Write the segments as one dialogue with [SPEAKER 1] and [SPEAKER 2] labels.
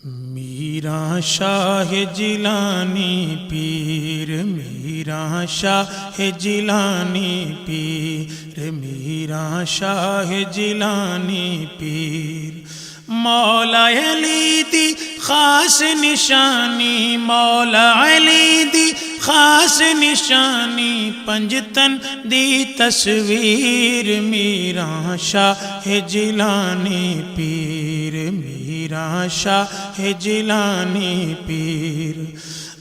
[SPEAKER 1] میرا شاہ جیلانی پیر، میرا شاہ جیلانی پیر، میرا شاہ جیلانی پیر، مولا علی دی خاص نشانی، مولا علی دی خاص نشانی، پنجتن دی تصویر، میرا شاہ جیلانی پیر، میرا شاہ جیلانی پیر،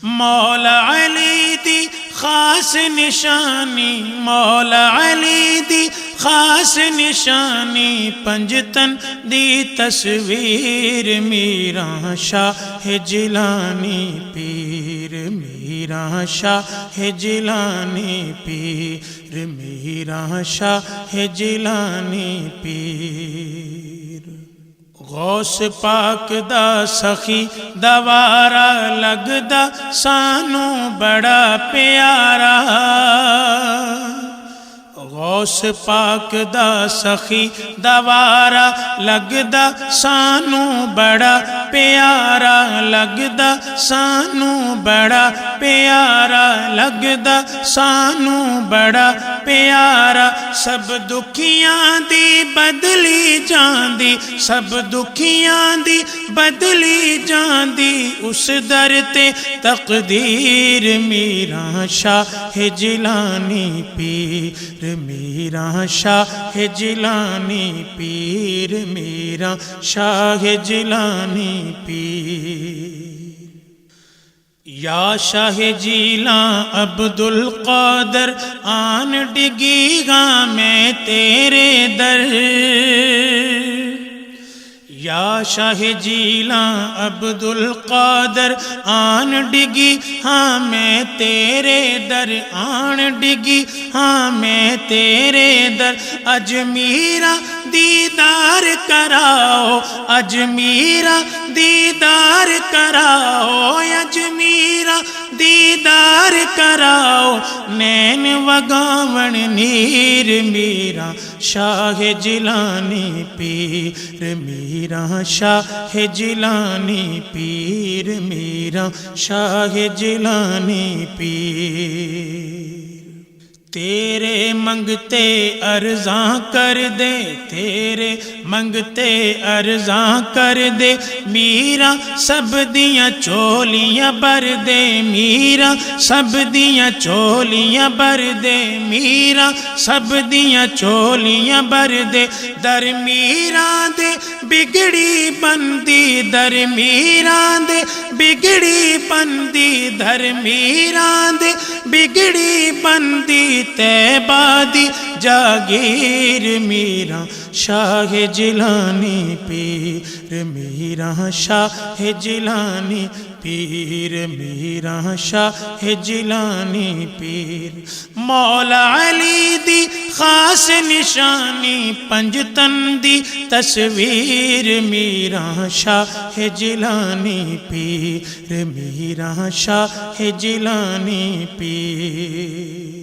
[SPEAKER 1] مولا علی دی خاص نشانی، مولا علی دی خاص نشانی، پنجتن دی تصویر، میرا شاہ جیلانی پیر، میرا شاہ جیلانی پیر، میرا شاہ جیلانی پیر، غوث پاک دا سخی دوارا لگدا سانو بڑا پیارا، غوث پاک دا سخی دوارا لگدا سانو بڑا پیارا، لگدا سانو بڑا پیارا، لگدا سانو بڑا پیارا، سب دکھیاں دی بدلی جاندی، سب دکھیاں دی بدلی جاندی، اس در تے تقدیر، میرا شاہ جیلانی پیر، میرا شاہ جیلانی پیر، میرا شاہ جیلانی پیر، یا شاہ جیلاں عبد القادر آن ڈگی گا میں تیرے در، یا شاہ جیلاں عبد القادر آن ڈگی ہاں میں تیرے در، آن ڈگی ہاں میں تیرے در، اجمیرہ دیدار کراؤ، اجمیرہ دیدار کراؤ، اجمیرہ دیدار کراؤ، نین وگاون نیر، میرا شاہ جیلانی پیر، میرا شاہ جیلانی پیر، میرا شاہ جیلانی پیر، تیرے منگتے ارزاں کر دے، تیرے منگتے ارزاں کر دے، میرا سب دیاں چولیاں بر دے، میرا سب دیاں چولیاں بر دے، میرا سب دیاں چولیاں بر دے، در میرا دے بگڑی بندی، در میرا دے بگڑی بندی، در میرا دے بگڑی بندی، طیبہ دی جاگیر، میرا شاہ جیلانی پیر، میرا شاہ جیلانی پیر، میرا شاہ جیلانی پیر، مولا علی دی خاص نشانی، پنجتن دی تصویر، میرا شاہ جیلانی پیر، میرا شاہ جیلانی پیر،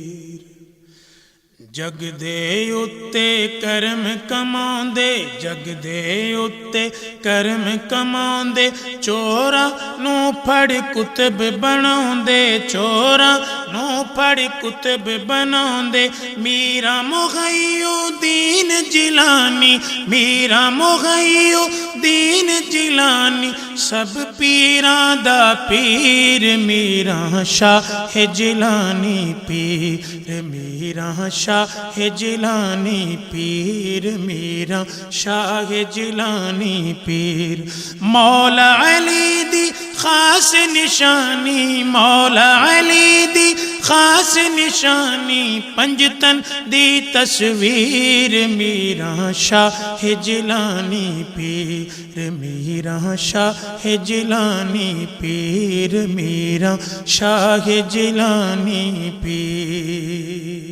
[SPEAKER 1] جگ دے اتے کرم کماندے، جگ دے اتے کرم کماندے، چوراں نو پھڑ کتب بناندے، چوراں نو پھڑ کتب بناندے، میرا محی الدین جیلانی، میرا محی الدین جیلانی، سب پیراں دا پیر، میرا شاہ جیلانی پیر، میرا شاہ جیلانی پیر، میرا شاہ جیلانی پیر، مولا علی دی خاص نشانی، مولا علی دی خاص نشانی، پنجتن دی تصویر، میرا شاہ جیلانی پیر، میرا شاہ جیلانی پیر، میرا شاہ جیلانی پیر۔